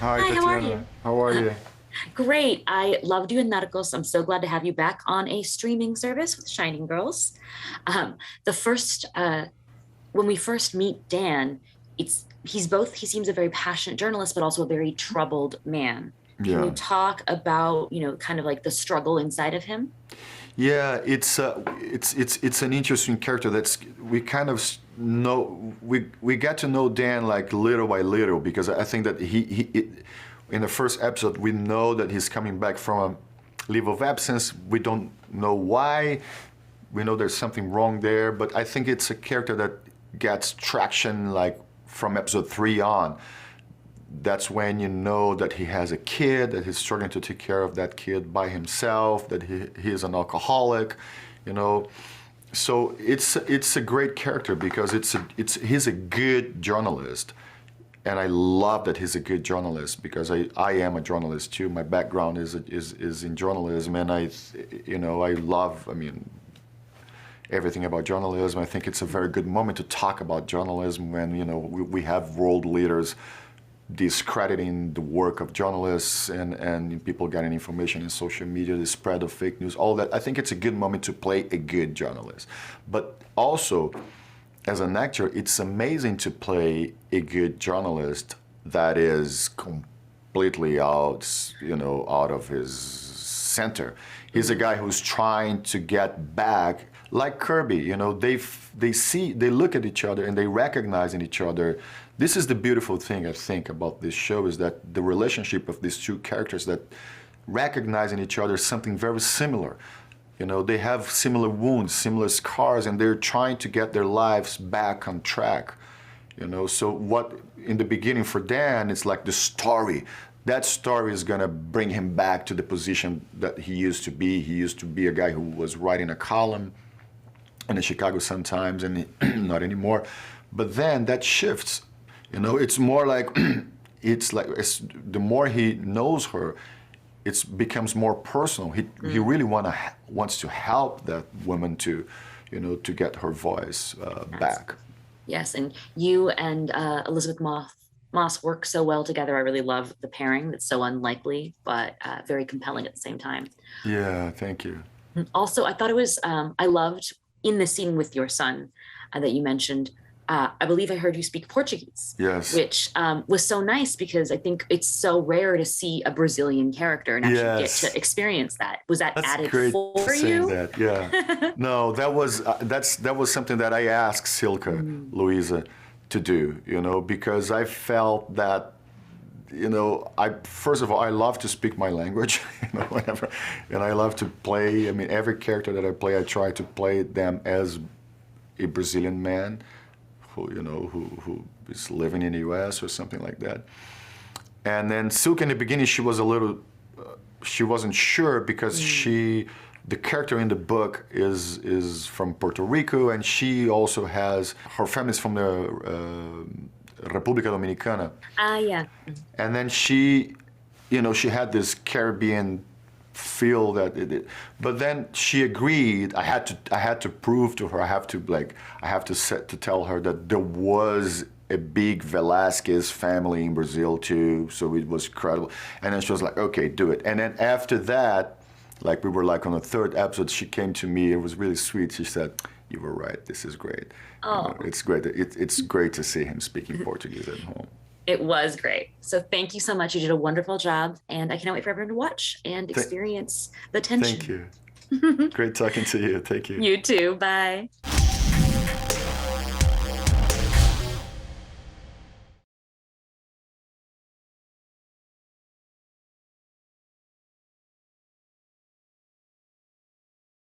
Hi, Hi, how are you? Tatiana. How are you? Great. I loved you in Medicals. I'm so glad to have you back on a streaming service with Shining Girls. Um, the first, when we first meet Dan, he seems a very passionate journalist, but also a very troubled man. Can you Yeah. talk about, kind of like the struggle inside of him? Yeah, it's an interesting character that's we kind of know we get to know Dan like little by little because I think that in the first episode we know that he's coming back from a leave of absence. We don't know why. We know there's something wrong there, but I think it's a character that gets traction like from episode 3 on. That's when you know that he has a kid, that he's struggling to take care of that kid by himself, that he is an alcoholic, you know. So it's a great character because he's a good journalist, and I love that he's a good journalist because I am a journalist too. My background is in journalism, and I love, I mean, everything about journalism. I think it's a very good moment to talk about journalism when we have world leaders discrediting the work of journalists and people getting information in social media, the spread of fake news, all that. I think it's a good moment to play a good journalist. But also, as an actor, it's amazing to play a good journalist that is completely out of his center. He's a guy who's trying to get back, like Kirby. They look at each other and they recognize in each other. This is the beautiful thing I think about this show is that the relationship of these two characters that recognize in each other something very similar. They have similar wounds, similar scars, and they're trying to get their lives back on track. So what in the beginning for Dan, it's like the story. That story is gonna bring him back to the position that he used to be. He used to be a guy who was writing a column in the Chicago Sun-Times, and not anymore. But then that shifts. It's more like the more he knows her, it becomes more personal. He really wants to help that woman to get her voice back. Yes, and you and Elizabeth Moss work so well together. I really love the pairing. That's so unlikely, but very compelling at the same time. Yeah, thank you. Also, I thought I loved in the scene with your son that you mentioned. I believe I heard you speak Portuguese, Yes. which was so nice because I think it's so rare to see a Brazilian character and actually Yes. get to experience that. Was that That's added great for saying you? that. Yeah. No, that was something that I asked Silke, Louisa, to do. Because I felt that. I first of all I love to speak my language, whenever, and I love to play. I mean, every character that I play, I try to play them as a Brazilian man who is living in the U.S. or something like that. And then Silke in the beginning, she was she wasn't sure because the character in the book is from Puerto Rico, and she also has her family's from the República Dominicana. Yeah. And then she had this Caribbean feel but then she agreed. I had to prove to her. I have to tell her that there was a big Velasquez family in Brazil too. So it was credible. And then she was like, okay, do it. And then after that, like we were like on the 3rd episode, she came to me. It was really sweet. She said, "You were right. This is great. Oh. It's great. It's great to see him speaking Portuguese at home." It was great. So thank you so much. You did a wonderful job, and I cannot wait for everyone to watch and experience the tension. Thank you. Great talking to you. Thank you. You too. Bye.